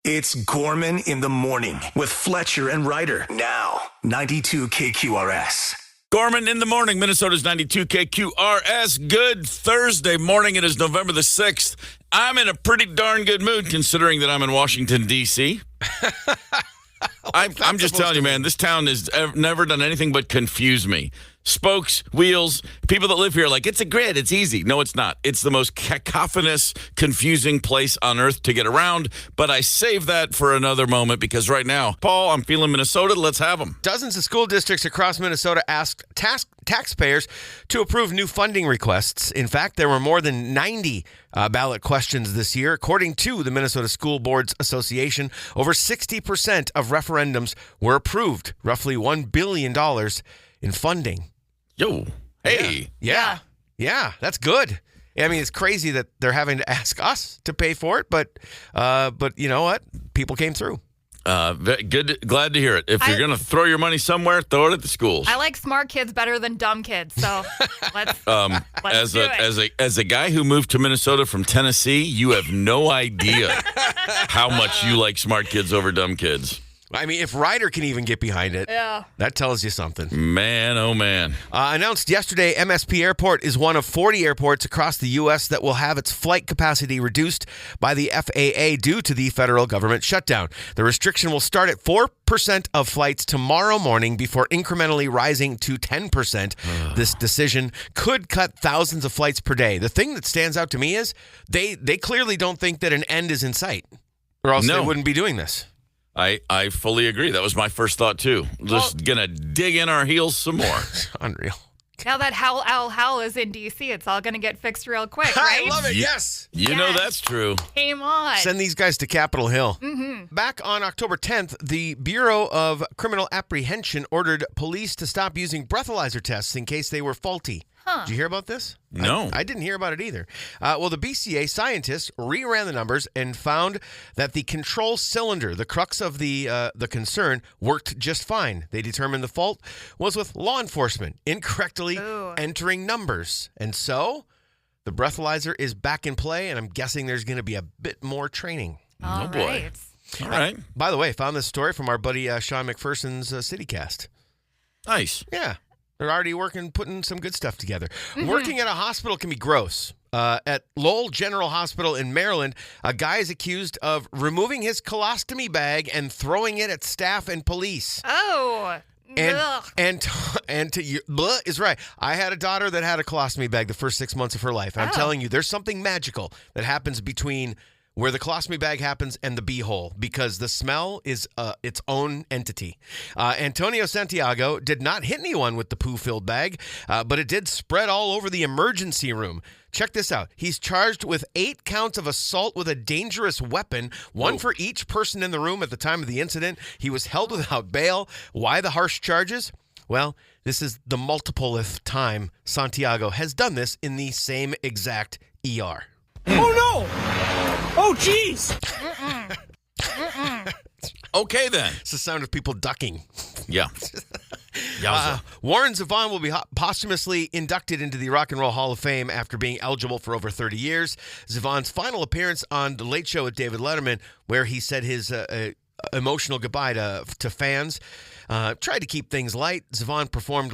It's Gorman in the morning with Fletcher and Ryder. Now, 92 KQRS. Gorman in the morning, Minnesota's 92 KQRS. Good Thursday morning. It is November the 6th. I'm in a pretty darn good mood considering that I'm in Washington, D.C. I'm just telling you, man, this town has never done anything but confuse me. Spokes, wheels, people that live here are like, it's a grid, it's easy. No, it's not. It's the most cacophonous, confusing place on earth to get around, but I save that for another moment because right now, Paul, I'm feeling Minnesota. Let's have them. Dozens of school districts across Minnesota asked taxpayers to approve new funding requests. In fact, there were more than 90 ballot questions this year. According to the Minnesota School Boards Association, over 60% of referendums were approved, roughly $1 billion in funding. Yo, hey. Yeah, that's good. I mean, it's crazy that they're having to ask us to pay for it, but you know what? People came through. Good, glad to hear it. If you're going to throw your money somewhere, throw it at the schools. I like smart kids better than dumb kids, so let's do it. As a guy who moved to Minnesota from Tennessee, you have no idea how much you like smart kids over dumb kids. I mean, if Ryder can even get behind it, that tells you something. Man, oh man. Announced yesterday, MSP Airport is one of 40 airports across the U.S. that will have its flight capacity reduced by the FAA due to the federal government shutdown. The restriction will start at 4% of flights tomorrow morning before incrementally rising to 10%. This decision could cut thousands of flights per day. The thing that stands out to me is they clearly don't think that an end is in sight, or else they wouldn't be doing this. I fully agree. That was my first thought, too. Just going to dig in our heels some more. Unreal. Now that Howl Owl Howl is in D.C., it's all going to get fixed real quick, right? I love it, yes. You know that's true. Came on. Send these guys to Capitol Hill. Mm-hmm. Back on October 10th, the Bureau of Criminal Apprehension ordered police to stop using breathalyzer tests in case they were faulty. Did you hear about this? No. I didn't hear about it either. Well, the BCA scientists reran the numbers and found that the control cylinder, the crux of the concern, worked just fine. They determined the fault was with law enforcement incorrectly entering numbers. And so the breathalyzer is back in play, and I'm guessing there's going to be a bit more training. All right. All right. By the way, I found this story from our buddy Sean McPherson's CityCast. Nice. Yeah. They're already putting some good stuff together. Mm-hmm. Working at a hospital can be gross. At Lowell General Hospital in Maryland, a guy is accused of removing his colostomy bag and throwing it at staff and police. Oh, and blah is right. I had a daughter that had a colostomy bag the first 6 months of her life. And I'm telling you, there's something magical that happens between where the colostomy bag happens and the beehole, because the smell is its own entity. Antonio Santiago did not hit anyone with the poo-filled bag, but it did spread all over the emergency room. Check this out. He's charged with 8 counts of assault with a dangerous weapon, one for each person in the room at the time of the incident. He was held without bail. Why the harsh charges? Well, this is the multipleth time Santiago has done this in the same exact ER. Oh, no! Oh, jeez! Okay, then. It's the sound of people ducking. Yeah. Warren Zevon will be posthumously inducted into the Rock and Roll Hall of Fame after being eligible for over 30 years. Zevon's final appearance on The Late Show with David Letterman, where he said his emotional goodbye to fans, tried to keep things light. Zevon performed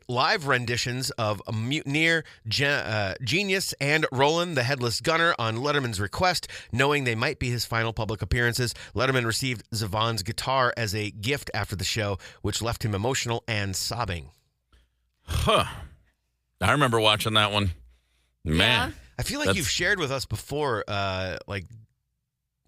live renditions of Mutineer, Genius, and Roland the Headless Gunner on Letterman's request, knowing they might be his final public appearances. Letterman received Zevon's guitar as a gift after the show, which left him emotional and sobbing. I remember watching that one. Man. Yeah. I feel like you've shared with us before,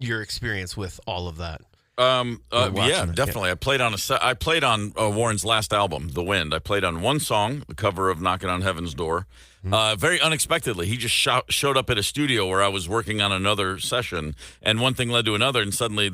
your experience with all of that. Yeah, definitely. Yeah. I played on Warren's last album, The Wind. I played on one song, the cover of Knocking on Heaven's Door. Very unexpectedly, he just showed up at a studio where I was working on another session, and one thing led to another, and suddenly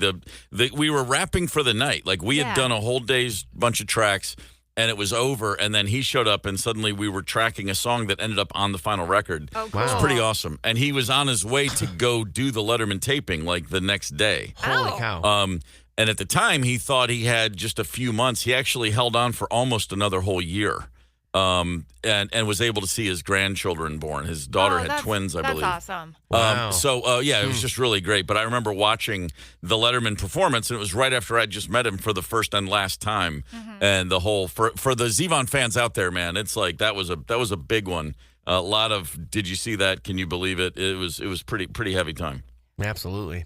we were wrapping for the night. Like, we had done a whole day's bunch of tracks, and it was over, and then he showed up, and suddenly we were tracking a song that ended up on the final record. Oh, cool. It was pretty awesome. And he was on his way to go do the Letterman taping, like, the next day. Holy cow. And at the time, he thought he had just a few months. He actually held on for almost another whole year. and was able to see his grandchildren born. His daughter had twins, I believe. That's awesome. Wow. It was just really great. But I remember watching the Letterman performance, and it was right after I just met him for the first and last time. And the whole for the Zevon fans out there, man, it's like that was a big one. A lot of, did you see that? Can you believe it? It was pretty heavy time. Absolutely.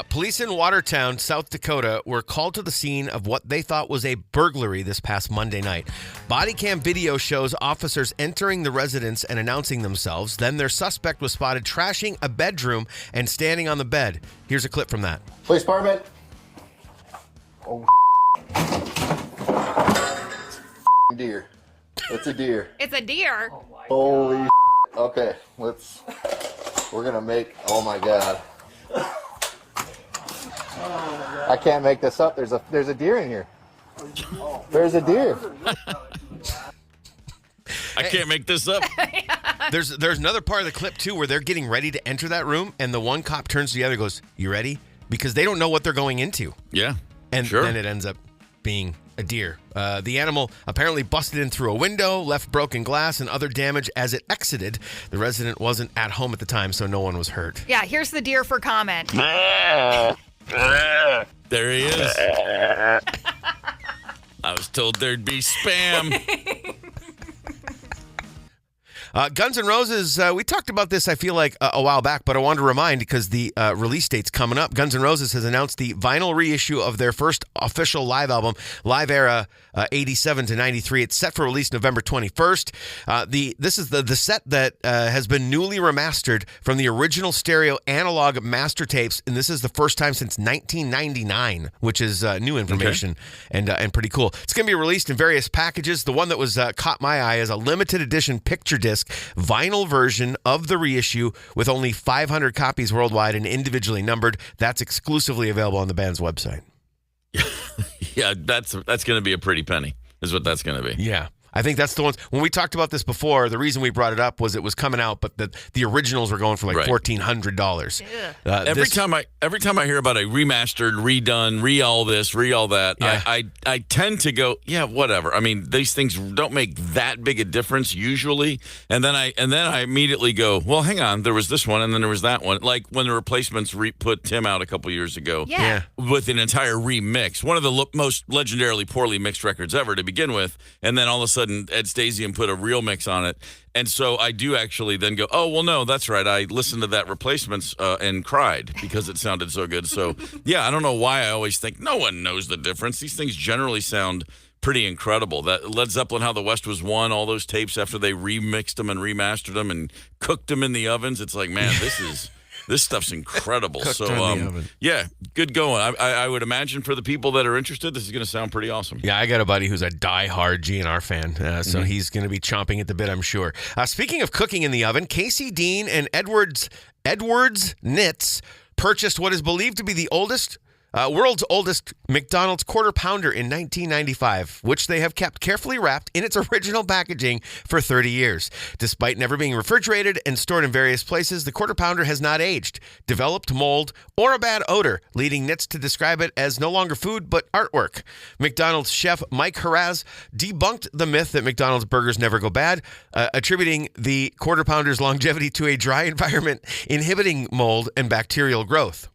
Police in Watertown, South Dakota, were called to the scene of what they thought was a burglary this past Monday night. Body cam video shows officers entering the residence and announcing themselves. Then their suspect was spotted trashing a bedroom and standing on the bed. Here's a clip from that. Police department. Oh, deer. It's a deer. It's a deer. Holy okay, we're gonna make, oh my God. I can't make this up. There's a deer in here. There's a deer. I can't make this up. There's another part of the clip too where they're getting ready to enter that room, and the one cop turns to the other and goes, "You ready?" Because they don't know what they're going into. Yeah. And sure. then it ends up being a deer. The animal apparently busted in through a window, left broken glass and other damage as it exited. The resident wasn't at home at the time, so no one was hurt. Yeah, here's the deer for comment. There he is. I was told there'd be spam. Guns N' Roses, we talked about this, I feel like, a while back, but I wanted to remind because the release date's coming up. Guns N' Roses has announced the vinyl reissue of their first official live album, Live Era 87 to 93. It's set for release November 21st. This is the set that has been newly remastered from the original stereo analog master tapes, and this is the first time since 1999, which is new information and pretty cool. It's going to be released in various packages. The one that was caught my eye is a limited edition picture disc vinyl version of the reissue with only 500 copies worldwide and individually numbered. That's exclusively available on the band's website. Yeah, that's going to be a pretty penny, is what that's going to be. Yeah. I think that's the ones. When we talked about this before, the reason we brought it up was it was coming out, but the originals were going for like $1,400. Every time I hear about a remastered, redone, all this, all that, yeah. I tend to go, yeah, whatever. I mean, these things don't make that big a difference usually, and then I immediately go, well, hang on, there was this one, and then there was that one. Like when the Replacements put Tim out a couple years ago, with an entire remix, one of the most legendarily poorly mixed records ever to begin with, and then all of a sudden Ed Stasium put a real mix on it. And so I do actually then go, oh, well, no, that's right. I listened to that Replacements and cried because it sounded so good. So, yeah, I don't know why I always think no one knows the difference. These things generally sound pretty incredible. That Led Zeppelin, How the West Was Won, all those tapes after they remixed them and remastered them and cooked them in the ovens. It's like, man, this stuff's incredible. So, yeah, good going. I would imagine for the people that are interested, this is going to sound pretty awesome. Yeah, I got a buddy who's a diehard GNR fan, so he's going to be chomping at the bit, I'm sure. Speaking of cooking in the oven, Casey Dean and Edwards Knits purchased what is believed to be the world's oldest McDonald's Quarter Pounder in 1995, which they have kept carefully wrapped in its original packaging for 30 years. Despite never being refrigerated and stored in various places, the Quarter Pounder has not aged, developed mold, or a bad odor, leading Knits to describe it as no longer food but artwork. McDonald's chef Mike Haraz debunked the myth that McDonald's burgers never go bad, attributing the Quarter Pounder's longevity to a dry environment inhibiting mold and bacterial growth.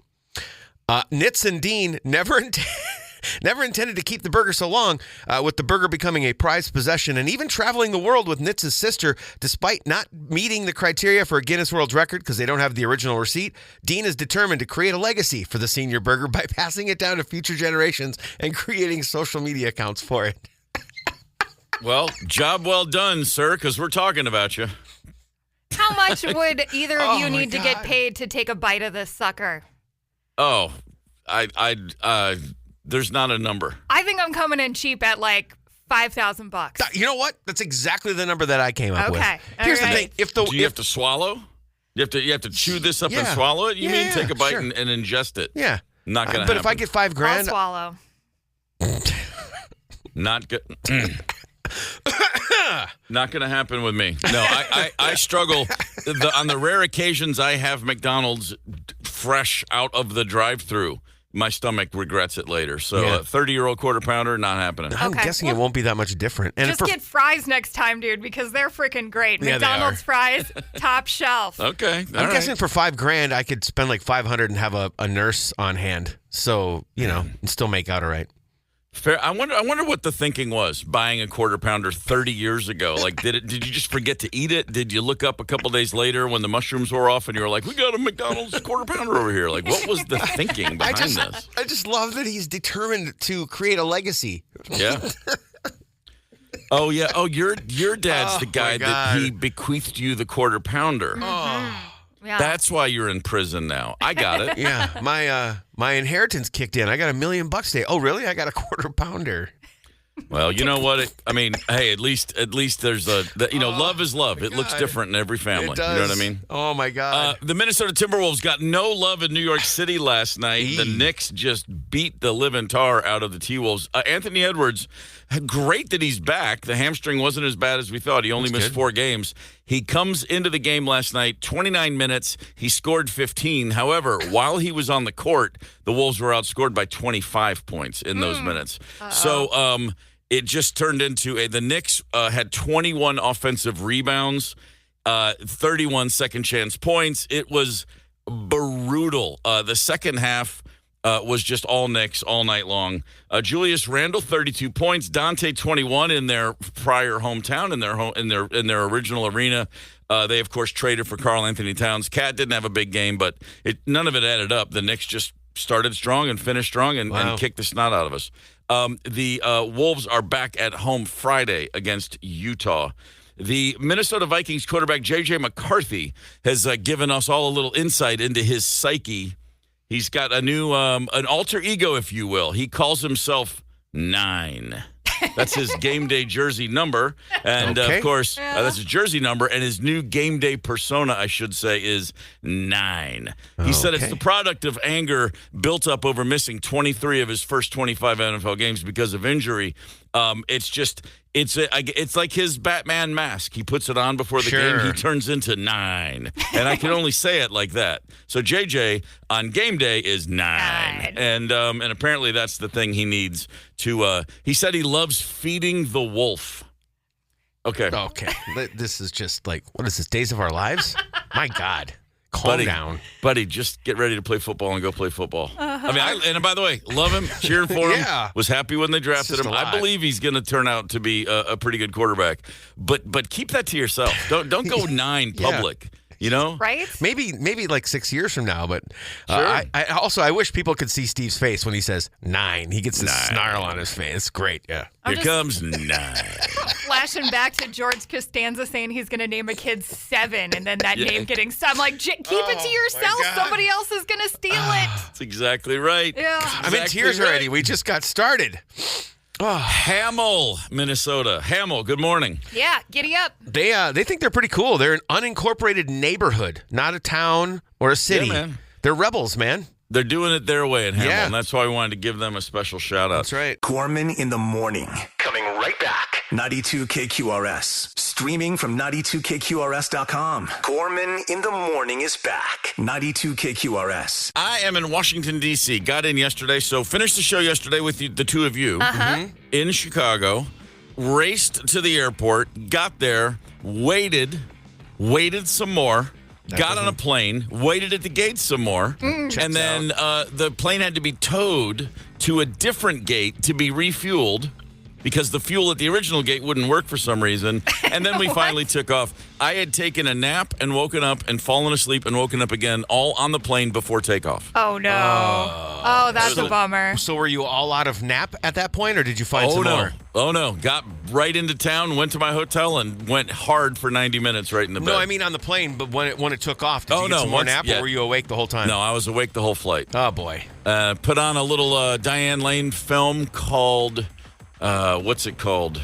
Knits and Dean never intended to keep the burger so long, with the burger becoming a prized possession and even traveling the world with Knits' sister, despite not meeting the criteria for a Guinness World Record because they don't have the original receipt. Dean is determined to create a legacy for the senior burger by passing it down to future generations and creating social media accounts for it. Well, job well done, sir, because we're talking about you. How much would either of you need to get paid to take a bite of this sucker? Oh, there's not a number. I think I'm coming in cheap at like $5,000. You know what? That's exactly the number that I came up with. Okay. Here's the thing: do you have to swallow? You have to chew this up and swallow it. You mean take a bite and ingest it? Yeah, not gonna. But happen. if I get $5,000, I'll swallow. Not good. Not going to happen with me. No, I struggle. On the rare occasions I have McDonald's fresh out of the drive-thru, my stomach regrets it later. So a 30-year-old quarter pounder, not happening. I'm guessing it won't be that much different. And just get fries next time, dude, because they're freaking great. Yeah, McDonald's fries, top shelf. Okay. I'm guessing for $5,000, I could spend like $500 and have a nurse on hand. So, and still make out all right. Fair. I wonder what the thinking was buying a quarter pounder 30 years ago. Like, did you just forget to eat it? Did you look up a couple days later when the mushrooms wore off and you were like, we got a McDonald's quarter pounder over here? Like, what was the thinking behind this? I just love that he's determined to create a legacy. Yeah. Oh yeah. Oh, your dad's the guy that he bequeathed you the quarter pounder. Oh. Yeah. That's why you're in prison now. I got it. Yeah, my inheritance kicked in. I got $1 million today. Oh, really? I got a quarter pounder. Well, you know what? Hey, at least there's love is love. It looks different in every family. It does. You know what I mean? Oh my God. The Minnesota Timberwolves got no love in New York City last night. The Knicks just beat the living tar out of the T-Wolves. Anthony Edwards, great that he's back. The hamstring wasn't as bad as we thought. He only missed 4 games. He comes into the game last night, 29 minutes. He scored 15. However, while he was on the court, the Wolves were outscored by 25 points in those minutes. So it just turned into the Knicks had 21 offensive rebounds, 31 second chance points. It was brutal. The second half was just all Knicks all night long. Julius Randle, 32 points. Dante, 21 in their prior hometown, in their original arena. They, of course, traded for Karl Anthony Towns. Cat didn't have a big game, but none of it added up. The Knicks just started strong and finished strong and kicked the snot out of us. The Wolves are back at home Friday against Utah. The Minnesota Vikings quarterback, J.J. McCarthy, has given us all a little insight into his psyche. He's got a new, an alter ego, if you will. He calls himself 9. That's his game day jersey number. And, of course, that's his jersey number. And his new game day persona, I should say, is 9. He said it's the product of anger built up over missing 23 of his first 25 NFL games because of injury. It's like his Batman mask. He puts it on before the game. He turns into 9. And I can only say it like that. So JJ on game day is 9. And apparently that's the thing he needs to, he said he loves feeding the wolf. Okay. This is just like, what is this, Days of Our Lives? My God. Calm down. Buddy, just get ready to play football and go play football. I mean, and by the way, love him, cheering for him. Was happy when they drafted him. I believe he's going to turn out to be a pretty good quarterback. But keep that to yourself. Don't go 9 public. You know, right? Maybe like 6 years from now. But I wish people could see Steve's face when he says 9. He gets this snarl on his face. It's great. Yeah. Here comes 9. Flashing back to George Costanza saying he's going to name a kid 7, and then that name getting some like keep it to yourself. Somebody else is going to steal it. That's exactly right. Yeah. I'm in tears already. We just got started. Hamill, Minnesota. Hamill, good morning. Yeah, giddy up. They think they're pretty cool. They're an unincorporated neighborhood, not a town or a city. Yeah, man. They're rebels, man. They're doing it their way in Hamill, and that's why we wanted to give them a special shout out. That's right. Gorman in the morning. Coming right back. 92 KQRS. Streaming from 92KQRS.com. Gorman in the morning is back. 92 KQRS. I am in Washington, D.C. Got in yesterday, so finished the show yesterday with the two of you in Chicago. Raced to the airport, got there, waited some more. Got on a plane, waited at the gate some more, and then the plane had to be towed to a different gate to be refueled because the fuel at the original gate wouldn't work for some reason. And then we finally took off. I had taken a nap and woken up and fallen asleep and woken up again, all on the plane before takeoff. Oh, no. Oh, that's a bummer. So were you all out of nap at that point, or did you find some more? Oh, no. Got right into town, went to my hotel, and went hard for 90 minutes right in the bed. No, I mean on the plane, but when it took off, did you get some more nap, or were you awake the whole time? No, I was awake the whole flight. Oh, boy. Put on a little Diane Lane film called, what's it called?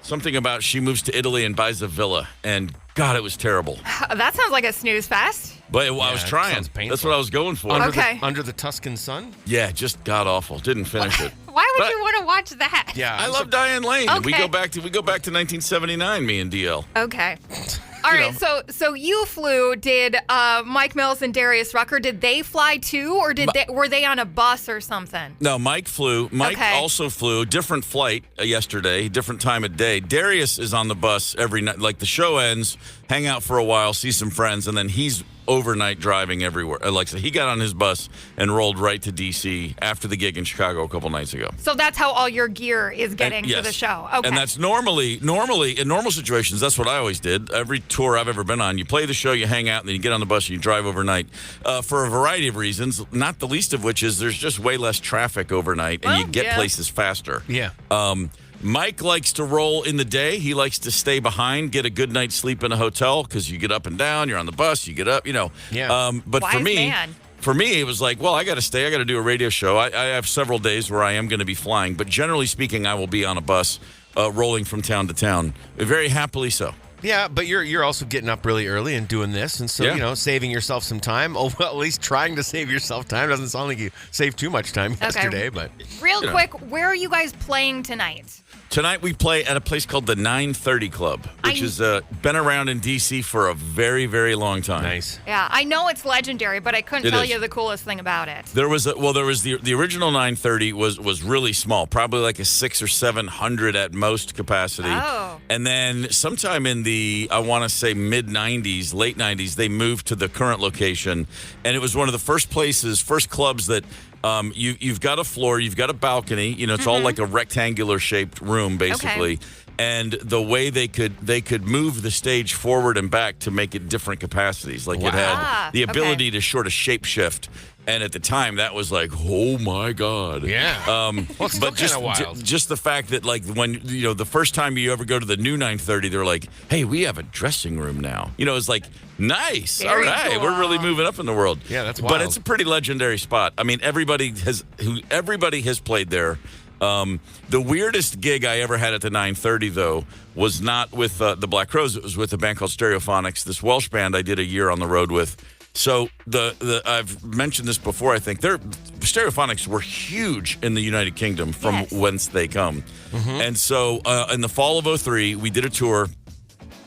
Something about she moves to Italy and buys a villa, and God, it was terrible. That sounds like a snooze fest. But I was trying. That's what I was going for. Under the Tuscan sun? Yeah, just god awful. Didn't finish it. Why would you want to watch that? Yeah, I love Diane Lane. Okay. We go back to 1979. Me and DL. Okay. All right, so you flew. Did Mike Mills and Darius Rucker, did they fly too, or were they on a bus or something? No, Mike flew. Mike also flew. Different flight yesterday, different time of day. Darius is on the bus every night. Like the show ends, hang out for a while, see some friends, and then he's overnight driving everywhere. Like so he got on his bus and rolled right to D.C. after the gig in Chicago a couple nights ago. So that's how all your gear is getting to the show. Okay. And that's normally in normal situations, that's what I always did. Every tour I've ever been on, you play the show, you hang out, and then you get on the bus and you drive overnight. For a variety of reasons, not the least of which is there's just way less traffic overnight and you get places faster. Yeah. Mike likes to roll in the day. He likes to stay behind, get a good night's sleep in a hotel because you get up and down, you're on the bus, you get up, Yeah. But Wise man. For me, it was like, well, I got to stay. I got to do a radio show. I have several days where I am going to be flying, but generally speaking, I will be on a bus rolling from town to town. Very happily so. Yeah, but you're also getting up really early and doing this, and so saving yourself some time. Oh, well, at least trying to save yourself time. Doesn't sound like you saved too much time yesterday, but real quick, where are you guys playing tonight? Tonight we play at a place called the 930 Club, which has been around in D.C. for a very, very long time. Nice. Yeah, I know it's legendary, but I couldn't tell you the coolest thing about it. There was the original 930 was really small, probably like a 600 or 700 at most capacity. Oh. And then sometime in the I want to say mid 90s, late 90s, they moved to the current location, and it was one of the first clubs that. You've got a floor, you've got a balcony. It's all like a rectangular shaped room, basically. Okay. And the way they could move the stage forward and back to make it different capacities. Like it had the ability to sort of shape shift. And at the time, that was like, oh my God. Yeah. But just the fact that, like, when, the first time you ever go to the new 930, they're like, hey, we have a dressing room now. It's like, nice. Very all right. cool. We're really moving up in the world. Yeah, that's wild. But it's a pretty legendary spot. I mean, everybody has played there. The weirdest gig I ever had at the 930, though, was not with the Black Crowes. It was with a band called Stereophonics, this Welsh band I did a year on the road with. So I've mentioned this before, I think. Stereophonics were huge in the United Kingdom from whence they come. Mm-hmm. And so in the fall of 2003, we did a tour.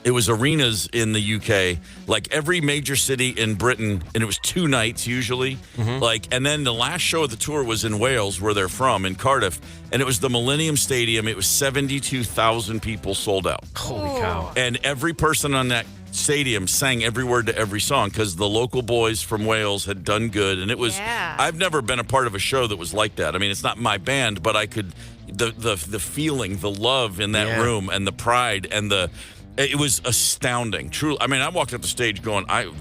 It was arenas in the UK, like every major city in Britain, and it was 2 nights usually. Mm-hmm. And then the last show of the tour was in Wales, where they're from, in Cardiff, and it was the Millennium Stadium. It was 72,000 people sold out. Holy cow! And every person on that stadium sang every word to every song because the local boys from Wales had done good, and it was. Yeah. I've never been a part of a show that was like that. I mean, it's not my band, but I could the feeling, the love in that room, and the pride and the. It was astounding. Truly, I mean, I walked up the stage going, I'm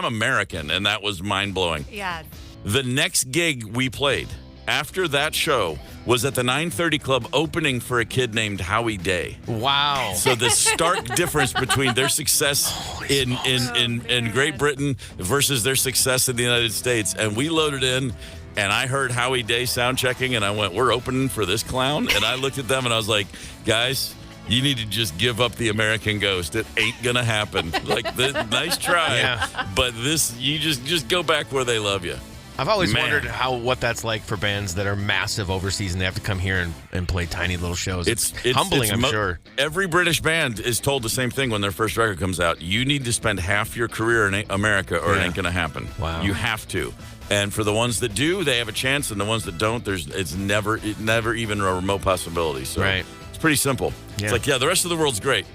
American, and that was mind-blowing. Yeah. The next gig we played after that show was at the 930 Club opening for a kid named Howie Day. Wow. So the stark difference between their success in Great Britain versus their success in the United States. And we loaded in, and I heard Howie Day sound checking, and I went, we're opening for this clown? And I looked at them, and I was like, guys, you need to just give up the American ghost. It ain't gonna happen. Nice try, but this, you just go back where they love you. I've always wondered what that's like for bands that are massive overseas and they have to come here and play tiny little shows. It's humbling, I'm sure. Every British band is told the same thing when their first record comes out. You need to spend half your career in America, or it ain't gonna happen. Wow. You have to. And for the ones that do, they have a chance, and the ones that don't, it's never even a remote possibility. So. Right. Pretty simple. Yeah. It's like, the rest of the world's great,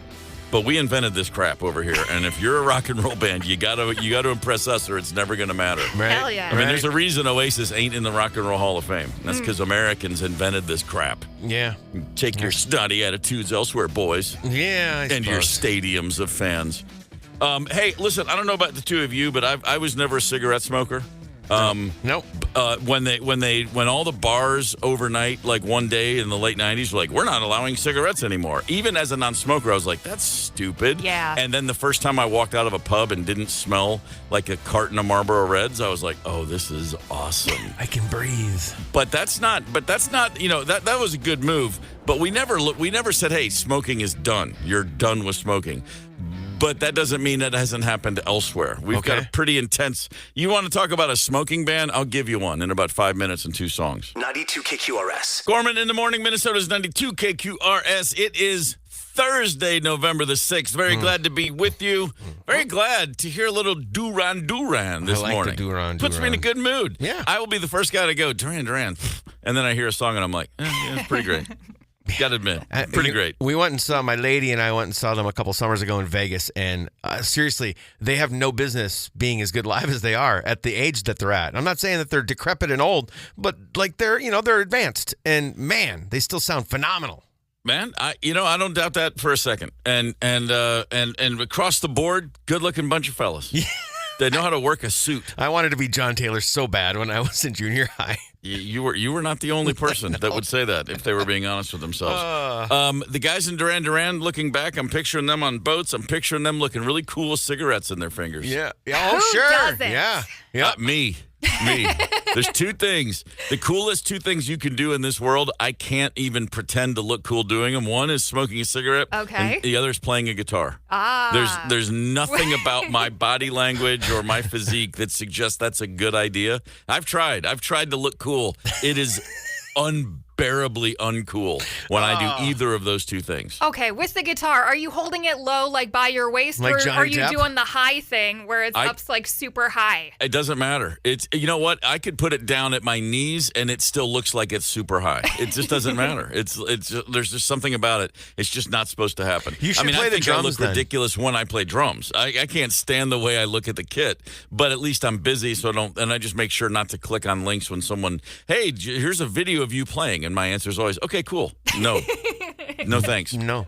but we invented this crap over here. And if you're a rock and roll band, you gotta impress us, or it's never gonna matter. Right. Hell yeah. I mean, there's a reason Oasis ain't in the Rock and Roll Hall of Fame. That's because Americans invented this crap. Yeah. Take your snotty attitudes elsewhere, boys. Yeah, and your stadiums of fans. Hey, listen, I don't know about the two of you, but I was never a cigarette smoker. Nope. When all the bars overnight, like one day in the late 90s, were like, we're not allowing cigarettes anymore. Even as a non-smoker, I was like, that's stupid. Yeah. And then the first time I walked out of a pub and didn't smell like a carton of Marlboro Reds, I was like, oh, this is awesome. I can breathe. But that's not, that was a good move. But we never said, hey, smoking is done. You're done with smoking. But that doesn't mean that hasn't happened elsewhere. We've got a pretty intense... You want to talk about a smoking ban? I'll give you one in about 5 minutes and 2 songs. 92 KQRS. Gorman in the morning, Minnesota's 92 KQRS. It is Thursday, November the 6th. Very glad to be with you. Very glad to hear a little Duran Duran this morning. The Duran Puts me in a good mood. Yeah. I will be the first guy to go, Duran Duran. And then I hear a song and I'm like, yeah, it's pretty great. Got to admit, pretty great. We went and saw, my lady and I went and saw them a couple summers ago in Vegas, and seriously, they have no business being as good live as they are at the age that they're at. I'm not saying that they're decrepit and old, but like they're advanced, and man, they still sound phenomenal. Man, I don't doubt that for a second. And across the board, good-looking bunch of fellas. They know how to work a suit. I wanted to be John Taylor so bad when I was in junior high. You were not the only person that would say that if they were being honest with themselves. The guys in Duran Duran, looking back, I'm picturing them on boats. I'm picturing them looking really cool with cigarettes in their fingers. Yeah. Oh, Who sure. doesn't? Yeah. Me. There's two things. The coolest two things you can do in this world, I can't even pretend to look cool doing them. One is smoking a cigarette. Okay. And the other is playing a guitar. There's nothing about my body language or my physique that suggests that's a good idea. I've tried to look cool. It is unbearably uncool when I do either of those two things. Okay, with the guitar, are you holding it low, like by your waist, Like or Johnny are you Depp? doing the high thing where it's up like super high? It doesn't matter. It's, you know what? I could put it down at my knees and it still looks like it's super high. It just doesn't matter. It's there's just something about it. It's just not supposed to happen. You should play I the think drums I look then. ridiculous when I play drums. I can't stand the way I look at the kit, but at least I'm busy, so I just make sure not to click on links when someone, hey, here's a video of you playing, and my answer is always, okay, cool. No. No thanks. No.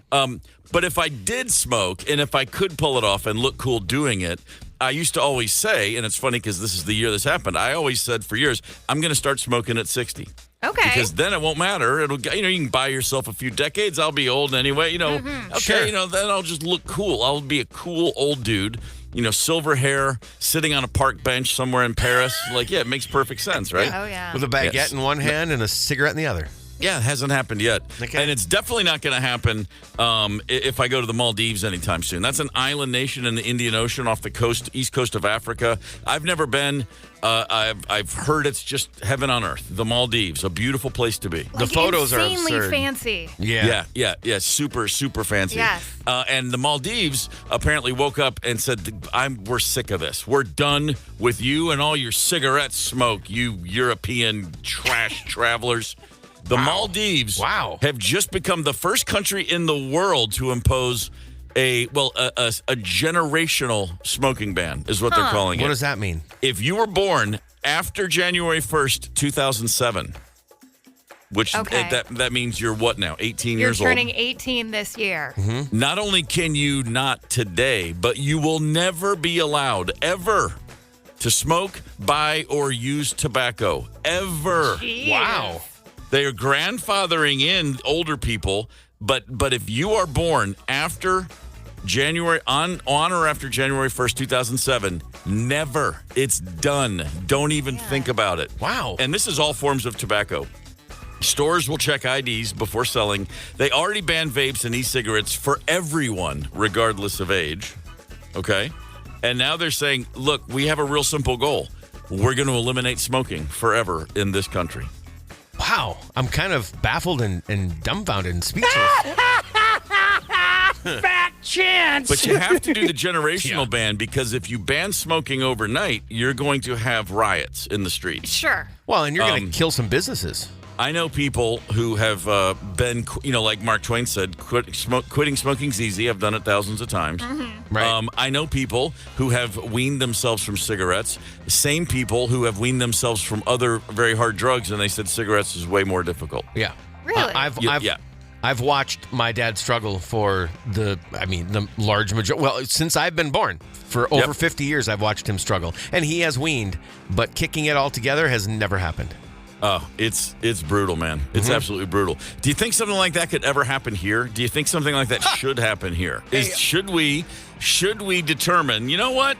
But if I did smoke and if I could pull it off and look cool doing it, I used to always say, and it's funny because this is the year this happened, I always said for years, I'm going to start smoking at 60. Okay. Because then it won't matter. You can buy yourself a few decades. I'll be old anyway. Okay, Sure. Then I'll just look cool. I'll be a cool old dude. Silver hair, sitting on a park bench somewhere in Paris. It makes perfect sense, right? Oh, yeah. With a baguette Yes. in one hand and a cigarette in the other. Yeah, it hasn't happened yet. Okay. And it's definitely not going to happen if I go to the Maldives anytime soon. That's an island nation in the Indian Ocean off the east coast of Africa. I've never been. I've heard it's just heaven on earth. The Maldives, a beautiful place to be. The photos are insanely absurd. fancy. Yeah. Yeah. Super, super fancy. Yes. And the Maldives apparently woke up and said, we're sick of this. We're done with you and all your cigarette smoke, you European trash travelers. The Maldives have just become the first country in the world to impose a generational smoking ban, is what they're calling it. What does that mean? If you were born after January 1st, 2007, which that means you're what now, 18 years old? You're turning 18 this year. Mm-hmm. Not only can you not today, but you will never be allowed, ever, to smoke, buy, or use tobacco. Ever. Jeez. Wow. They are grandfathering in older people, but if you are born after January, on or after January 1st, 2007, never. It's done. Don't even think about it. Wow. And this is all forms of tobacco. Stores will check IDs before selling. They already banned vapes and e-cigarettes for everyone, regardless of age. Okay? And now they're saying, look, we have a real simple goal. We're going to eliminate smoking forever in this country. Wow. I'm kind of baffled and dumbfounded and speechless. Fat chance. But you have to do the generational ban because if you ban smoking overnight, you're going to have riots in the streets. Sure. Well, and you're going to kill some businesses. I know people who have been, like Mark Twain said, quitting smoking's easy. I've done it thousands of times. Mm-hmm. Right. I know people who have weaned themselves from cigarettes. Same people who have weaned themselves from other very hard drugs, and they said cigarettes is way more difficult. Yeah. Really? I've watched my dad struggle for the large majority. Well, since I've been born, for over 50 years, I've watched him struggle. And he has weaned, but kicking it all together has never happened. Oh, it's brutal, man. It's absolutely brutal. Do you think something like that could ever happen here? Do you think something like that should happen here? Should we determine, you know what?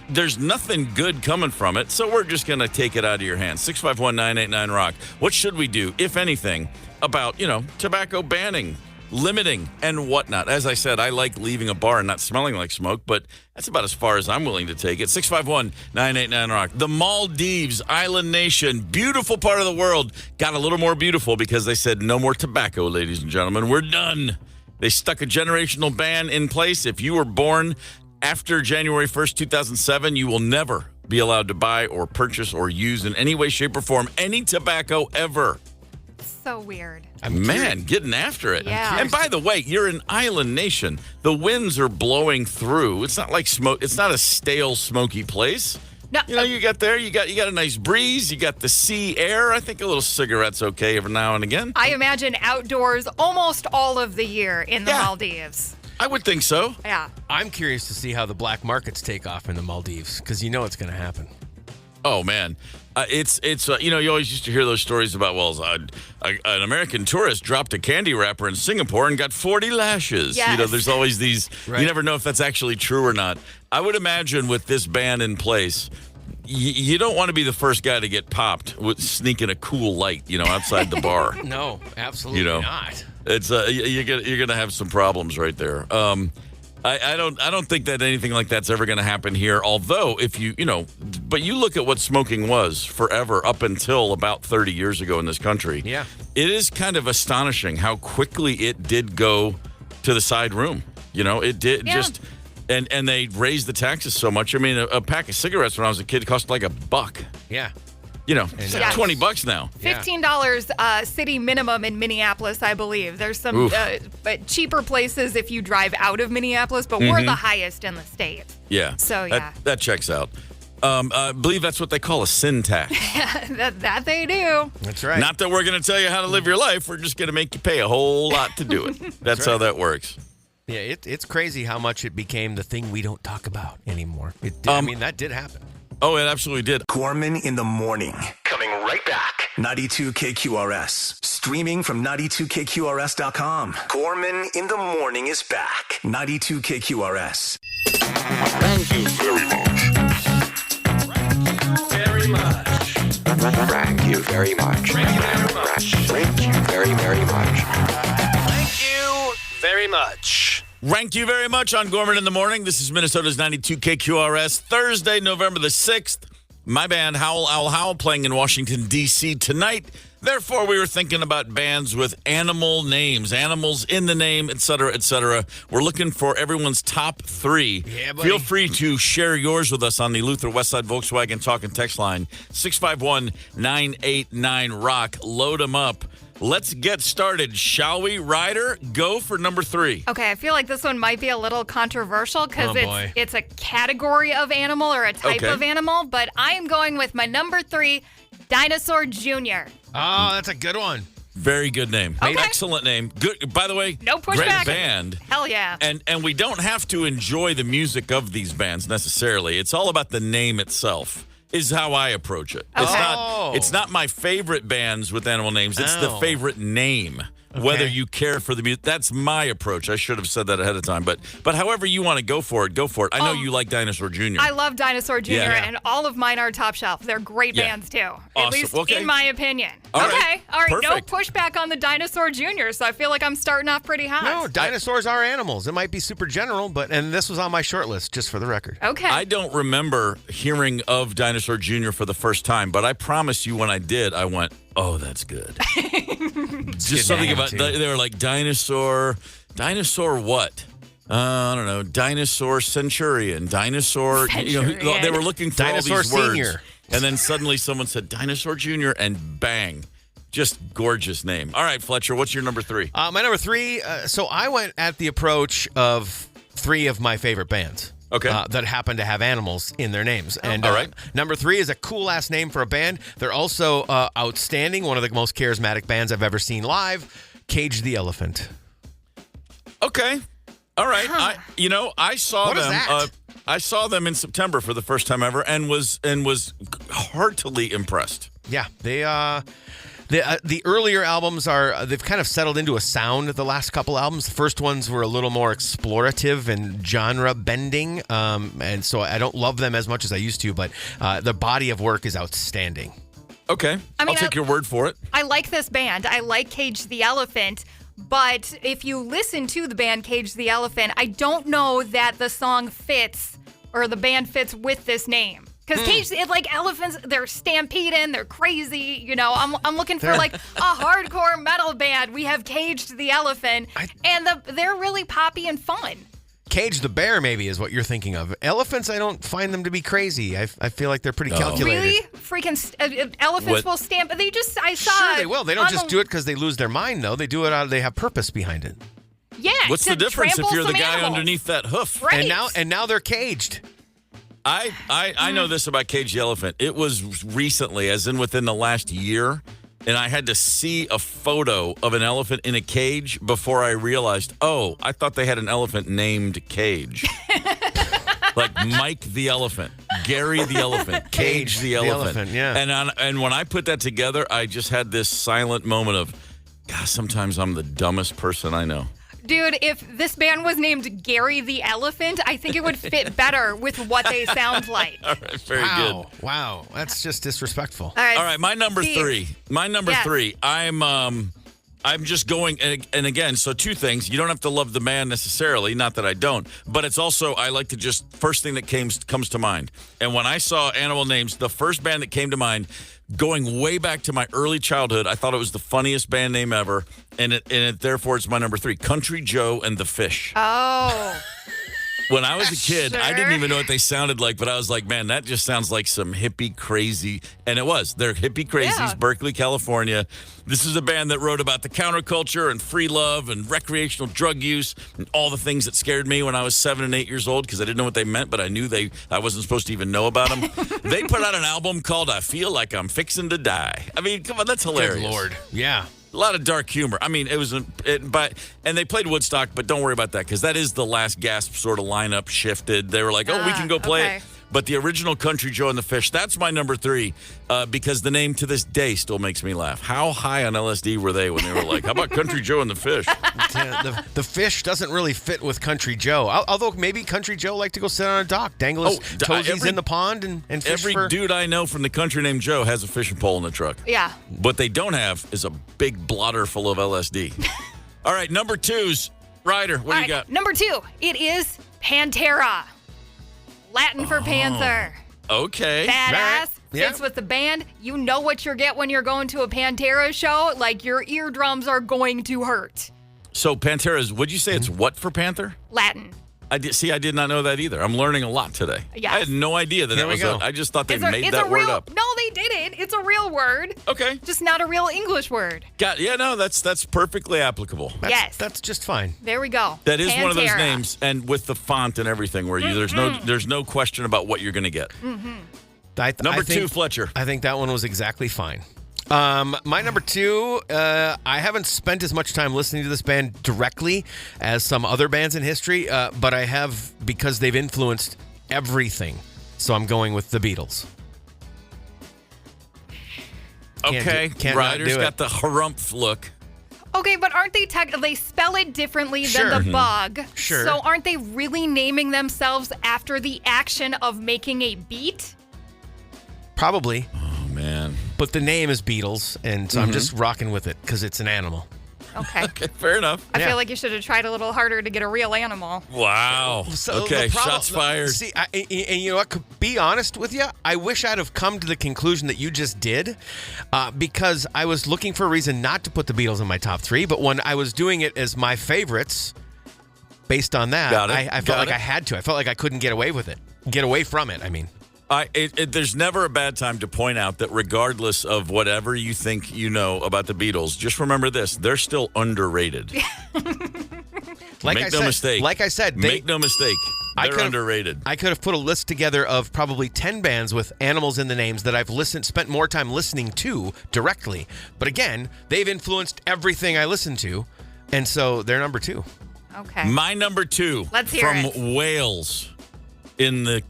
There's nothing good coming from it, so we're just going to take it out of your hands. 651-989-ROCK. What should we do, if anything, about, tobacco banning, limiting, and whatnot? As I said, I like leaving a bar and not smelling like smoke, but that's about as far as I'm willing to take it. 651-989-ROCK. The Maldives, island nation, beautiful part of the world, got a little more beautiful because they said no more tobacco, ladies and gentlemen. We're done. They stuck a generational ban in place. If you were born after January 1st, 2007, you will never be allowed to buy or purchase or use in any way, shape, or form any tobacco ever. So weird. Man, getting after it. Yeah. And by the way, you're an island nation. The winds are blowing through. It's not like smoke. It's not a stale, smoky place. No, You got a nice breeze. You got the sea air. I think a little cigarette's okay every now and again. I imagine outdoors almost all of the year in the Maldives. I would think so. Yeah. I'm curious to see how the black markets take off in the Maldives because you know it's going to happen. Oh, man. It's you always used to hear those stories about, an American tourist dropped a candy wrapper in Singapore and got 40 lashes. Yes. There's always these, Right. You never know if that's actually true or not. I would imagine with this ban in place, you don't want to be the first guy to get popped with sneaking a cool light, outside the bar. No, absolutely not. It's you're going to have some problems right there. I don't think that anything like that's ever going to happen here. Although, but you look at what smoking was forever up until about 30 years ago in this country. Yeah. It is kind of astonishing how quickly it did go to the side room. It did just, and they raised the taxes so much. I mean, a pack of cigarettes when I was a kid cost like $1. Yeah. It's like $20 now. $15 city minimum in Minneapolis, I believe. There's some but cheaper places if you drive out of Minneapolis, but we're the highest in the state. Yeah. So, That checks out. I believe that's what they call a sin tax. that they do. That's right. Not that we're going to tell you how to live your life. We're just going to make you pay a whole lot to do it. That's how that works. Yeah, it's crazy how much it became the thing we don't talk about anymore. That did happen. Oh, it absolutely did. Gorman in the morning. Coming right back. 92 KQRS. Streaming from 92KQRS.com. Gorman in the morning is back. 92 KQRS. Thank you very much. Thank you very much. Thank you very, very much. Thank you very much. Rank you very much on Gorman in the morning. This is Minnesota's 92 KQRS. Thursday, November the 6th. My band, Howl Owl Howl, playing in Washington, D.C. tonight. Therefore, we were thinking about bands with animal names, animals in the name, et cetera, et cetera. We're looking for everyone's top 3. Yeah, buddy. Feel free to share yours with us on the Luther Westside Volkswagen Talk and Text line, 651-989-ROCK. Load them up. Let's get started, shall we? Ryder, go for number 3. Okay, I feel like this one might be a little controversial because it's a category of animal or a type of animal, but I am going with my number 3, Dinosaur Jr. Oh, that's a good one. Very good name. Okay. Excellent name. Good. By the way, No pushback. great band. Hell yeah. And we don't have to enjoy the music of these bands necessarily. It's all about the name itself. Is how I approach it. It's not my favorite bands with animal names. It's the favorite name. Whether you care for the music, that's my approach. I should have said that ahead of time, but however you want to go for it, go for it. I know you like Dinosaur Jr. I love Dinosaur Jr. Yeah. and all of mine are top shelf. They're great bands too, at least Okay. in my opinion. All okay, right. all right. Perfect. No pushback on the Dinosaur Jr. So I feel like I'm starting off pretty hot. No, dinosaurs are animals. It might be super general, and this was on my short list, just for the record. Okay. I don't remember hearing of Dinosaur Jr. for the first time, but I promise you when I did, I went, oh, that's good. Just something about, they were like, dinosaur what? I don't know, dinosaur centurion, dinosaur. They were looking for Dinosaur all these words. Senior. And then suddenly someone said Dinosaur Jr. and bang. Just gorgeous name. All right, Fletcher, what's your number 3? My number 3, so I went at the approach of 3 of my favorite bands. Okay. That happen to have animals in their names. And all right. Number 3 is a cool-ass name for a band. They're also outstanding, one of the most charismatic bands I've ever seen live, Cage the Elephant. Okay. All right. I saw What is them. that? I saw them in September for the first time ever, and was heartily impressed. Yeah, they the earlier albums they've kind of settled into a sound. The last couple albums, the first ones were a little more explorative and genre bending, and so I don't love them as much as I used to. But the body of work is outstanding. Okay, I'll take your word for it. I like this band. I like Cage the Elephant. But if you listen to the band Cage the Elephant, I don't know that the song fits or the band fits with this name. Because like elephants, they're stampeding, they're crazy. You know, I'm looking for like a hardcore metal band. We have Caged the Elephant, and they're really poppy and fun. Cage the Bear maybe is what you're thinking of. Elephants, I don't find them to be crazy. I feel like they're pretty calculated. Really? Freaking elephants will stamp. I saw. Sure, they will. They don't just do it because they lose their mind, though. They do it they have purpose behind it. Yeah. What's the difference if you're the guy animals underneath that hoof? Right. And now they're caged. I know this about Cage the Elephant. It was recently, as in within the last year, and I had to see a photo of an elephant in a cage before I realized, I thought they had an elephant named Cage. Like Mike the Elephant, Gary the Elephant, Cage the Elephant. Yeah. And when I put that together, I just had this silent moment of, gosh, sometimes I'm the dumbest person I know. Dude, if this band was named Gary the Elephant, I think it would fit better with what they sound like. All right, very good. Wow. That's just disrespectful. All right, my number three. I'm just going, and again, so two things. You don't have to love the man necessarily, not that I don't, but it's also, I like to just, first thing that comes to mind. And when I saw animal names, the first band that came to mind, going way back to my early childhood, I thought it was the funniest band name ever, and therefore it's my number three, Country Joe and the Fish. Oh. When I was a kid, Sure. I didn't even know what they sounded like, but I was like, man, that just sounds like some hippie crazy. And it was. They're hippie crazies, Berkeley, California. This is a band that wrote about the counterculture and free love and recreational drug use and all the things that scared me when I was 7 and 8 years old because I didn't know what they meant, but I knew I wasn't supposed to even know about them. They put out an album called I Feel Like I'm Fixin' to Die. I mean, come on, that's hilarious. Good Lord. Yeah. A lot of dark humor. I mean, and they played Woodstock, but don't worry about that because that is the last gasp sort of lineup shifted. They were like, we can go play it. But the original Country Joe and the Fish, that's my number three because the name to this day still makes me laugh. How high on LSD were they when they were like, how about Country Joe and the Fish? The fish doesn't really fit with Country Joe. Although maybe Country Joe liked to go sit on a dock, dangle his toesies in the pond and fish. Every dude I know from the country named Joe has a fishing pole in the truck. Yeah. What they don't have is a big blotter full of LSD. All right, number two's Ryder. What do you got? Number two, it is Pantera. Latin for panther. Okay. Badass. Yeah. Fits with the band. You know what you get when you're going to a Pantera show. Like, your eardrums are going to hurt. So Pantera's, would you say it's what for panther? Latin. I did not know that either. I'm learning a lot today. Yes. I had no idea that was I just thought they made that word up. No, they didn't. It's a real word. Okay. Just not a real English word. That's perfectly applicable. Yes. That's just fine. There we go. That is one of those Pantera. names, and with the font and everything, where there's no question about what you're going to get. Mm-hmm. Number two, Fletcher. I think that one was exactly fine. My number two, I haven't spent as much time listening to this band directly as some other bands in history, but I have because they've influenced everything. So I'm going with the Beatles. Okay, Ryder's got the harumph look. Okay, but aren't they they spell it differently Sure. than the bug? Sure. So aren't they really naming themselves after the action of making a beat? Probably. Oh, man. But the name is Beatles, and so I'm just rocking with it because it's an animal. Okay. Okay, fair enough. I feel like you should have tried a little harder to get a real animal. Wow. So okay, the problem- shots fired. See, and you know what? To be honest with you, I wish I'd have come to the conclusion that you just did, because I was looking for a reason not to put the Beatles in my top three. But when I was doing it as my favorites, based on that, I felt like I had to. I felt like I couldn't get away with it. Get away from it, I mean. There's never a bad time to point out that regardless of whatever you think you know about the Beatles, just remember this: they're still underrated. Make no mistake. Like I said, make no mistake. They're underrated. I could have put a list together of probably 10 bands with animals in the names that I've spent more time listening to directly. But again, they've influenced everything I listen to, and so they're number two. Okay. My number two. Let's hear from it. Wales. In the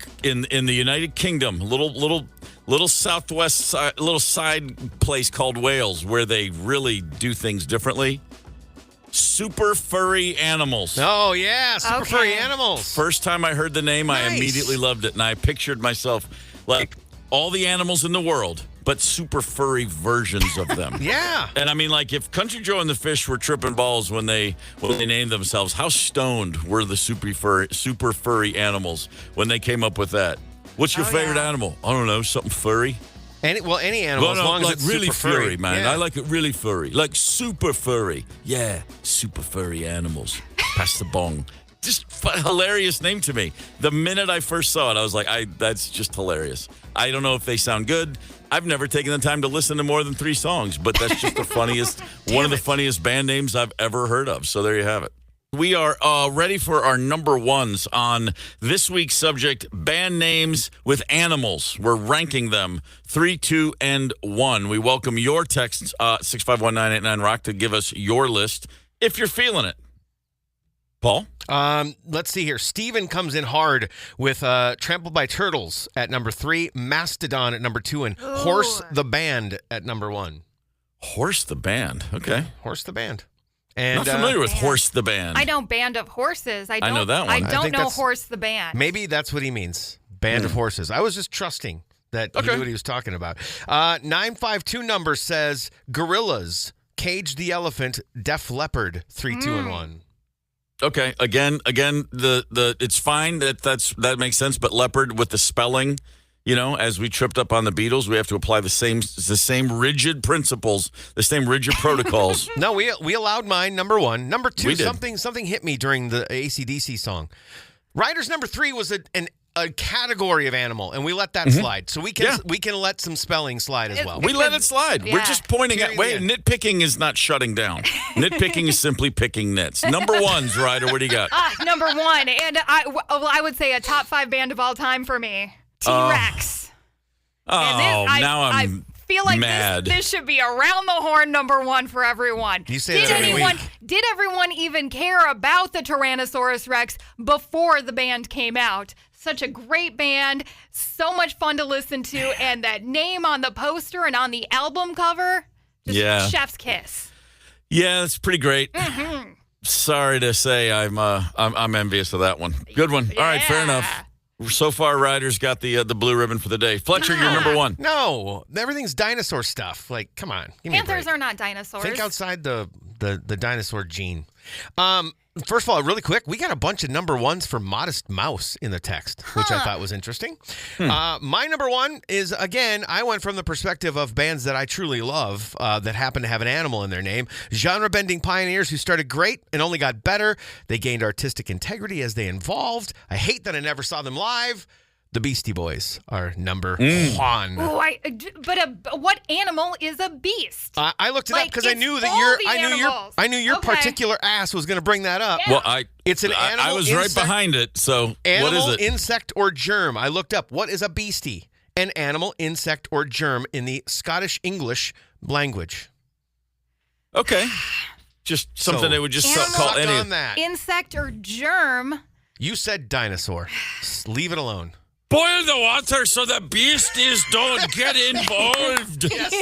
United Kingdom, little southwest side, little side place called Wales where they really do things differently. Super furry animals. Oh yeah, super furry animals. First time I heard the name, Nice. I immediately loved it, and I pictured myself like all the animals in the world, but super furry versions of them. Yeah. And I mean, like, if Country Joe and the Fish were tripping balls when they named themselves, how stoned were the super furry animals when they came up with that? What's your favorite animal? I don't know, something furry. Any animal, as long as it's really super furry, man. Yeah. I like it really furry, like super furry. Yeah, super furry animals. Pass the bong. Just hilarious name to me. The minute I first saw it, I was like, that's just hilarious. I don't know if they sound good. I've never taken the time to listen to more than 3 songs, but that's just the funniest, one of the funniest band names I've ever heard of. So there you have it. We are ready for our number ones on this week's subject, band names with animals. We're ranking them 3, 2, and 1. We welcome your texts, 651-989-ROCK, to give us your list if you're feeling it. Paul? Let's see here. Steven comes in hard with Trampled by Turtles at number 3, Mastodon at number 2, and Horse the Band at number 1. Horse the Band. Okay. Horse the Band. And, not familiar with Horse the Band. I know Band of Horses. I know that one. I don't know Horse the Band. Maybe that's what he means. Band of Horses. I was just trusting that he knew what he was talking about. 952 number says Gorillas, Cage the Elephant, Def Leppard, 3, 2, and 1. Okay. Again, the it's fine that makes sense, but Leopard with the spelling. As we tripped up on the Beatles, we have to apply the same rigid principles, the same rigid protocols. No, we allowed mine, number 1. Number 2, something hit me during the AC/DC song. Riders number 3 was a category of animal, and we let that slide. So we can let some spelling slide as well. We let it slide. Yeah. We're just pointing at, nitpicking is not shutting down. Nitpicking is simply picking nits. Number 1's, Ryder, what do you got? Number 1, and I would say a top 5 band of all time for me. T-Rex. Now I'm feel like mad. This should be around the horn number 1 for everyone. You say that every week. Did everyone even care about the Tyrannosaurus Rex before the band came out? Such a great band, so much fun to listen to, and that name on the poster and on the album cover, just chef's kiss. Yeah, that's pretty great. Mm-hmm. Sorry to say, I'm envious of that one. Good one. Yeah. All right, fair enough. So far, Ryder's got the blue ribbon for the day. Fletcher, you're number 1. No, everything's dinosaur stuff. Like, come on. Give me Panthers are not dinosaurs. Think outside the dinosaur gene. First of all, really quick, we got a bunch of number 1s for Modest Mouse in the text, which I thought was interesting. My number 1 is, again, I went from the perspective of bands that I truly love that happen to have an animal in their name. Genre-bending pioneers who started great and only got better. They gained artistic integrity as they evolved. I hate that I never saw them live. The Beastie Boys are number 1. Oh, but what animal is a beast? I looked it up because I knew that I knew your particular ass was going to bring that up. Yeah. Well, it's an animal. I was right behind it. So animal, what is it? Insect, or germ? I looked up what is a beastie. An animal, insect, or germ in the Scottish English language. Okay, just something they would just call any on that. Insect or germ. You said dinosaur. Leave it alone. Boil the water so the beasties don't get involved. Yes.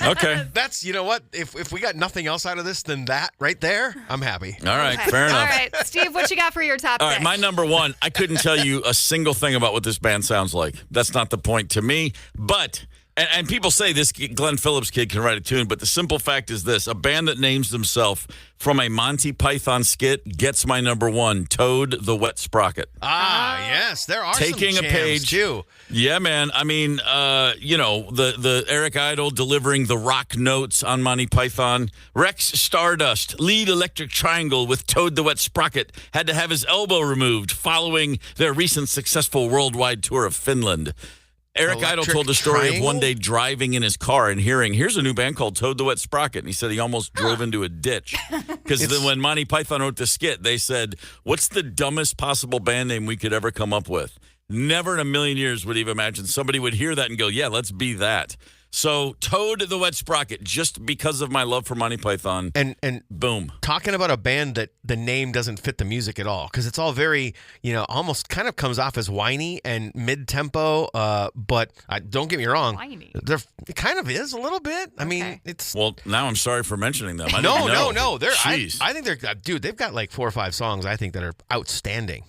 Okay. That's, you know what? If we got nothing else out of this than that right there, I'm happy. All right, fair enough. All right, Steve, what you got for your top All right, pick? my number 1, I couldn't tell you a single thing about what this band sounds like. That's not the point to me. But, and people say this Glenn Phillips kid can write a tune, but the simple fact is this. A band that names themselves from a Monty Python skit gets my number 1, Toad the Wet Sprocket. Yes, there are taking some a jams page too. Yeah, man. I mean, the Eric Idle delivering the rock notes on Monty Python. Rex Stardust, lead Electric Triangle with Toad the Wet Sprocket, had to have his elbow removed following their recent successful worldwide tour of Finland. Eric Idle told the story of one day driving in his car and hearing, here's a new band called Toad the Wet Sprocket. And he said he almost drove into a ditch. Because then when Monty Python wrote the skit, they said, what's the dumbest possible band name we could ever come up with? Never in a million years would he have imagined somebody would hear that and go, yeah, let's be that. So Toad the Wet Sprocket, just because of my love for Monty Python, and boom. Talking about a band that the name doesn't fit the music at all, because it's all very, almost kind of comes off as whiny and mid-tempo, but don't get me wrong. Whiny. It kind of is a little bit. I mean, it's... Well, now I'm sorry for mentioning them. No. Jeez. I think they're... Dude, they've got like 4 or 5 songs, I think, that are outstanding.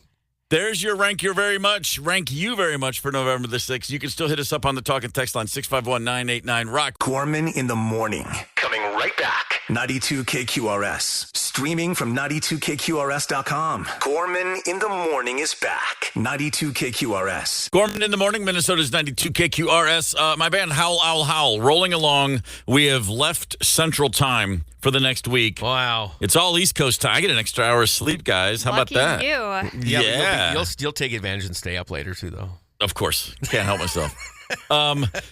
There's your rank you very much for November the 6th. You can still hit us up on the talk and text line 651-989-ROCK. Gorman in the morning. Coming right right back. 92 KQRS. Streaming from 92KQRS.com. Gorman in the Morning is back. 92 KQRS. Gorman in the morning, Minnesota's 92 KQRS. My band Howl Owl Howl rolling along. We have left Central Time for the next week. Wow. It's all East Coast time. I get an extra hour of sleep, guys. How Lucky about that? You. Yeah. But you'll take advantage and stay up later, too, though. Of course. Can't help myself.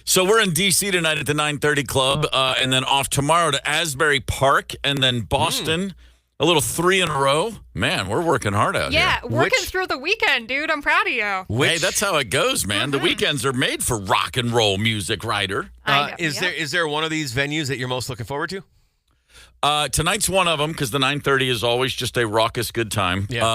So we're in D.C. tonight at the 9:30 Club, and then off tomorrow to Asbury Park, and then Boston. A little 3 in a row. Man, we're working hard out here. Yeah, working through the weekend, dude. I'm proud of you. Hey, that's how it goes, man. The weekends are made for rock and roll music, Ryder. Is there one of these venues that you're most looking forward to? Tonight's one of them because the 9:30 is always just a raucous good time. Yeah.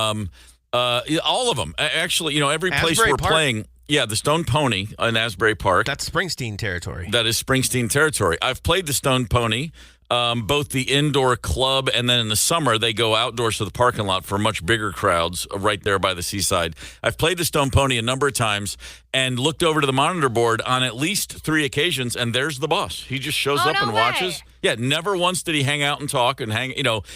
All of them. Actually, every place Asbury we're Park? playing. Yeah, the Stone Pony in Asbury Park. That's Springsteen territory. That is Springsteen territory. I've played the Stone Pony, both the indoor club and then in the summer they go outdoors to the parking lot for much bigger crowds right there by the seaside. I've played the Stone Pony a number of times and looked over to the monitor board on at least 3 occasions, and there's the boss. He just shows up and watches. Yeah, never once did he hang out and talk and hang.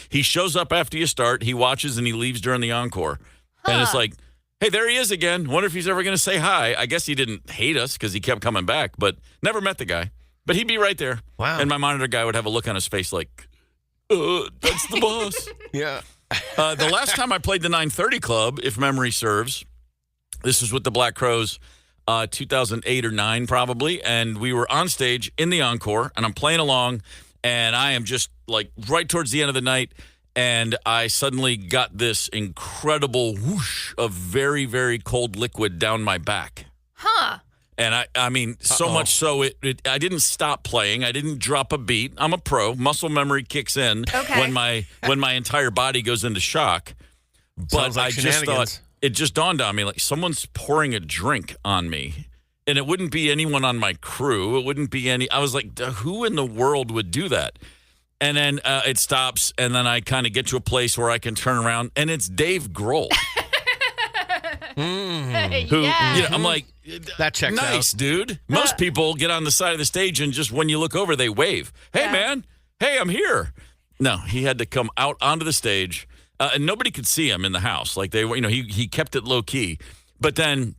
He shows up after you start, he watches, and he leaves during the encore. And it's like, hey, there he is again. Wonder if he's ever going to say hi. I guess he didn't hate us because he kept coming back, but never met the guy. But he'd be right there. Wow. And my monitor guy would have a look on his face like, that's the boss. Yeah. The last time I played the 9:30 Club, if memory serves, this was with the Black Crowes, 2008 or 9 probably, and we were on stage in the encore, and I'm playing along, and I am just like right towards the end of the night, and I suddenly got this incredible whoosh of very, very cold liquid down my back. Huh. And I mean, so much so, I didn't stop playing. I didn't drop a beat. I'm a pro. Muscle memory kicks in when my entire body goes into shock. But I just thought, it just dawned on me, like someone's pouring a drink on me. And it wouldn't be anyone on my crew. It wouldn't be I was like, who in the world would do that? And then it stops, and then I kind of get to a place where I can turn around, and it's Dave Grohl. I'm like, that checks out. Nice, dude. Most people get on the side of the stage, and just when you look over, they wave. Hey, man. Hey, I'm here. No, he had to come out onto the stage, and nobody could see him in the house. Like they were, he kept it low key. But then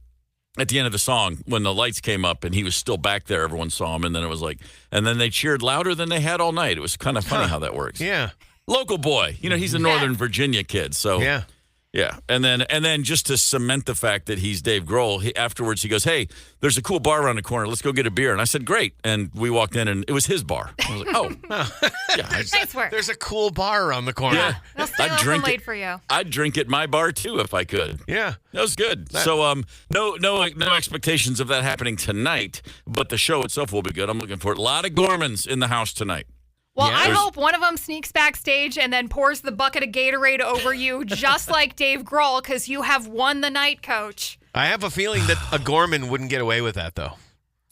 at the end of the song, when the lights came up and he was still back there, everyone saw him, and then it was like, and then they cheered louder than they had all night. It was kind of funny how that works. Yeah. Local boy. He's a Northern Virginia kid, so yeah. Yeah, and then just to cement the fact that he's Dave Grohl, afterwards he goes, hey, there's a cool bar around the corner. Let's go get a beer. And I said, great. And we walked in, and it was his bar. I was like, oh. Yeah, nice work. There's a cool bar around the corner. Yeah, they'll stay open late for you. I'd drink at my bar, too, if I could. Yeah. That was good. So no expectations of that happening tonight, but the show itself will be good. I'm looking for it. A lot of Gormans in the house tonight. Well, I hope one of them sneaks backstage and then pours the bucket of Gatorade over you, just like Dave Grohl, because you have won the night, Coach. I have a feeling that a Gorman wouldn't get away with that, though.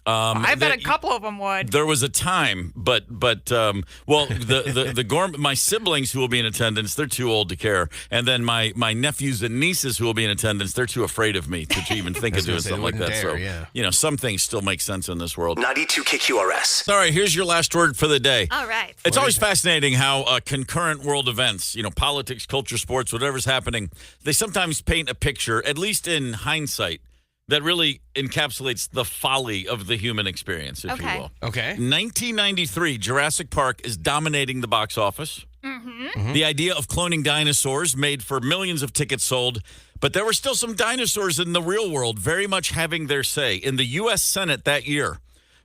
I bet a couple of them would. There was a time, but the Gorman, my siblings who will be in attendance, they're too old to care, and then my nephews and nieces who will be in attendance, they're too afraid of me to even think of doing something like that. Dare, so some things still make sense in this world. 92 KQRS. All right, here's your last word for the day. All right. It's always fascinating how concurrent world events, politics, culture, sports, whatever's happening, they sometimes paint a picture, at least in hindsight, that really encapsulates the folly of the human experience, if you will. Okay. 1993, Jurassic Park is dominating the box office. Mm-hmm. The idea of cloning dinosaurs made for millions of tickets sold, but there were still some dinosaurs in the real world very much having their say. In the U.S. Senate that year,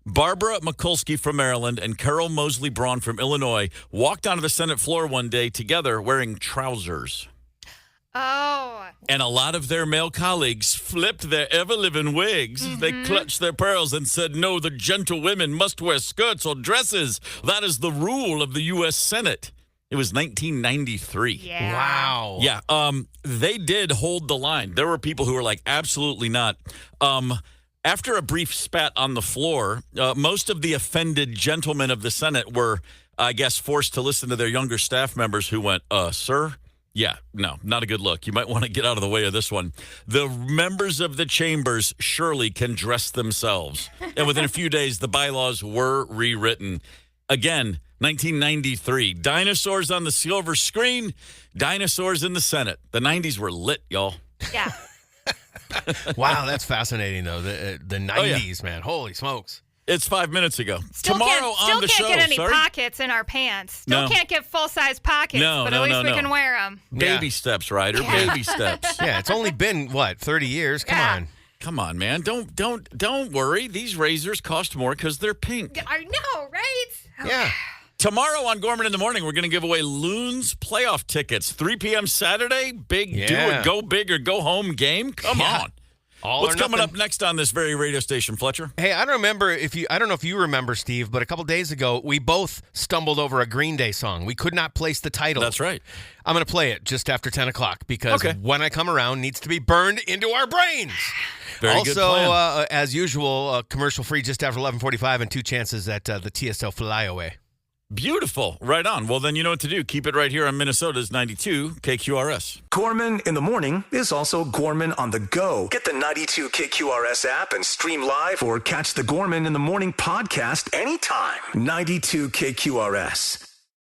Barbara Mikulski from Maryland and Carol Mosley Braun from Illinois walked onto the Senate floor one day together wearing trousers. Oh. And a lot of their male colleagues flipped their ever-living wigs. Mm-hmm. They clutched their pearls and said, no, the gentle women must wear skirts or dresses. That is the rule of the U.S. Senate. It was 1993. Yeah. Wow. Yeah. They did hold the line. There were people who were like, absolutely not. After a brief spat on the floor, most of the offended gentlemen of the Senate were, I guess, forced to listen to their younger staff members who went, sir? Yeah, no, not a good look. You might want to get out of the way of this one. The members of the chambers surely can dress themselves. And within a few days, the bylaws were rewritten. Again, 1993. Dinosaurs on the silver screen, dinosaurs in the Senate. The 90s were lit, y'all. Yeah. Wow, that's fascinating, though. The 90s, man. Holy smokes. It's 5 minutes ago. Still Tomorrow on the show. Still can't get any sorry? pockets in our pants. Still No. can't get full-size pockets, but at least we can wear them. Baby steps, Ryder. Baby steps. Yeah, it's only been, 30 years? Come on. Come on, man. Don't worry. These razors cost more because they're pink. I know, right? Yeah. Tomorrow on Gorman in the Morning, we're going to give away Loons playoff tickets. 3 p.m. Saturday. Big do it, go big or go home game. Come on. What's coming up next on this very radio station, Fletcher? Hey, I don't know if you remember, Steve, but a couple days ago, we both stumbled over a Green Day song. We could not place the title. That's right. I'm going to play it just after 10 o'clock because When I Come Around needs to be burned into our brains. Very good plan. Also, as usual, commercial free just after 11:45 and 2 chances at the TSL flyaway. Beautiful. Right on. Well, then you know what to do. Keep it right here on Minnesota's 92 KQRS. Gorman in the Morning is also Gorman on the go. Get the 92 KQRS app and stream live or catch the Gorman in the Morning podcast anytime. 92 KQRS.